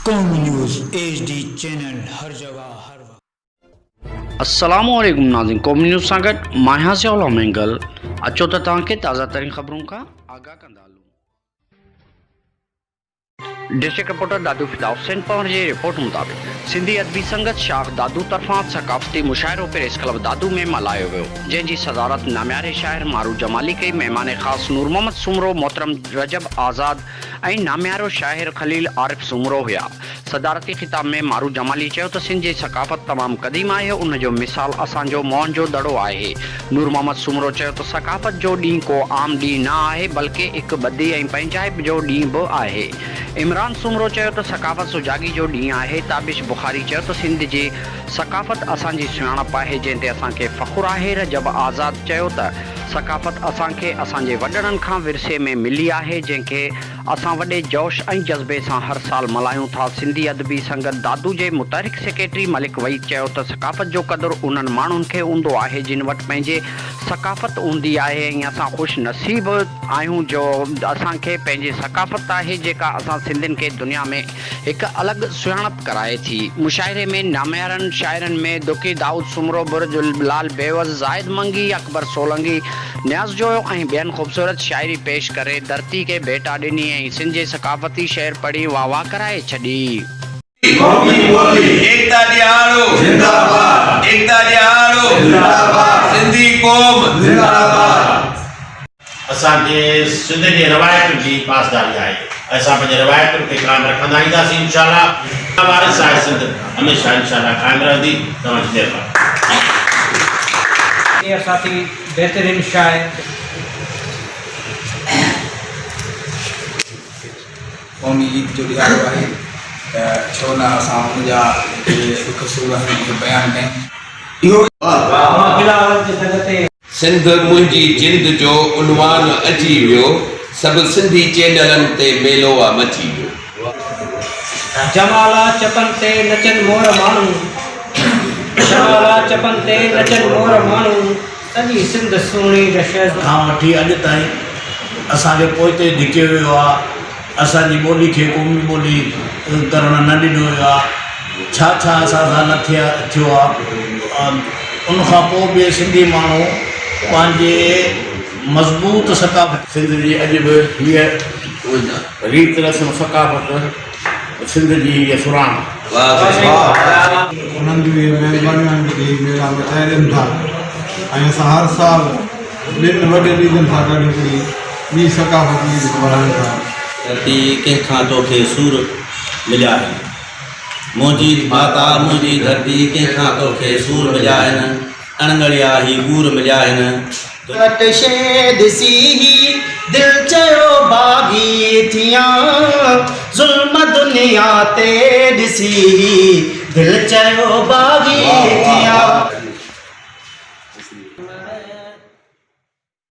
कौम news HD channel हर जगह हर वक्त। अस्सलामुअलैकुम नाज़रीन, कौम न्यूज़ सां गॾु मां यासिर मेंगल अचो त तव्हांखे ताज़ा तरीन ख़बरूं खां आगाह कंदा हलूं। डिस्ट्रिक्ट रिपोर्टर दादू फिदा हुसैन पवर जी रिपोर्ट मुताबिक़ सिंधी अदबी संगत शाख दादू तरफ़ां सकाफ़ती मुशाइरो प्रेस क्लब दादू में मल्हायो वियो, जंहिंजी सदारत नाम्यारे शाइर मारू जमाली कई। महिमान ख़ासि नूर मोहम्मद सुमरो, मोहतरम रजब आज़ाद ऐं नाम्यारो शाइर खलील आरिफ सुमरो हुआ। सदारती ख़िताब में मारू जमाली चयो त सिंध जी सकाफ़त तमामु क़दीम आहे, उन जो मिसाल असांजो मोहन जो दड़ो आहे। नूर मोहम्मद सुमरो चयो त सकाफ़त जो ॾींहुं को आम ॾींहुं न आहे, बल्कि हिकु ॿधी ऐं पंहिंजाइप जो ॾींहुं बि आहे। इमरान सुमरो चयो त सकाफ़त सुजागी जो ॾींहुं आहे। ताबिश बुखारी चयो त सिंध जी सकाफ़त असांजी सुञाणप आहे, जंहिं ते असांखे फ़ख़ुरु आहे। रजब आज़ाद चयो त सकाफ़त असांखे असांजे वॾड़नि खां विरसे में मिली आहे, जंहिंखे असां वॾे जोश ऐं जज़्बे सां हर साल मल्हायूं था। सिंधी अदबी संगत दादू जे मुतहरिक सेक्रेटरी मलिक वईद चयो त सकाफ़त जो क़दुरु उन्हनि माण्हुनि खे हूंदो आहे जिन वटि पंहिंजे सकाफ़त हूंदी आहे, ऐं असां ख़ुशि नसीब आहियूं जो असांखे पंहिंजी सकाफ़त आहे, जेका असां सिंधियुनि खे दुनिया में हिकु अलॻि सुञाणप कराए थी। मुशाइरे में नाम्यारनि शाइरनि में दुकी दाऊद सुमरो, बुर्ज लाल बेवज़, ज़ाहिद मंगी, अकबर सोलंगी, न्याज़ जोयो ऐं ॿियनि ख़ूबसूरत शाइरी पेश करे धरती खे भेटा ॾिनी ऐं सिंध जे सकाफ़ती शेर पढ़ी वाह वाह कराए छॾी। एकता दिहाड़ो जिंदाबाद, एकता दिहाड़ो जिंदाबाद, सिंधी क़ौम जिंदाबाद। असांजे सिंध जे रवायतुनि जी पासदारी आहे। असां पंहिंजे रवायतुनि खे क़ाइमु रखंदा ईंदासीं इंशाअल्लाह। वारिस आहे सिंध हमेशह इंशाअल्लाह क़ाइमु रहंदी। तव्हांजी महिरबानी। साथी बेहतरीन शायर क़ौमी ईद जो ॾियारो आहे, त छो न असां हुनजा दुख सूर बयानु कयूं। सिंध मुंहिंजी जिंद जो उनवान अची वियो, सभु सिंधी चैनलनि ते मेलो आहे मची वियो। जमाला चपन ते नचन मोर माण्हू, जमाला चपन ते नचन मोर माण्हू, सॼी सिंध सुहिणी रशद खां वठी अॼु ताईं असांखे पोइते धिकियो वियो आहे। असांजी ॿोली खे क़ौमी ॿोली करणु न ॾिनो वियो आहे। छा छा असां सां न थियो आहे। उनखां पोइ बि सिंधी माण्हू पंहिंजे मज़बूत सकाफ़त सिंध जी अॼु बि हीअ रीत रस्म सकाफ़त सिंध जी हीअ सुराण। उन्हनि जी महिरबानियुनि जी मेला मचाए ॾियनि था ऐं असां हर साल ॿिनि वॾे ॾींहंनि सां गॾु हिकिड़ी ॿी सकाफ़त ईद मल्हायूं था। धरती कंहिंखां तोखे सूर मिलिया आहिनि, मुंहिंजी माता मुंहिंजी धरती कंहिंखां तोखे सूर मिलिया आहिनि, अणगड़िया ही गूर मिलिया आहिनि। शइ ॾिसी ही दिलि चयो बाग़ी थियां, ज़ुल्म दुनिया ते ॾिसी दिलि चयो बाग़ी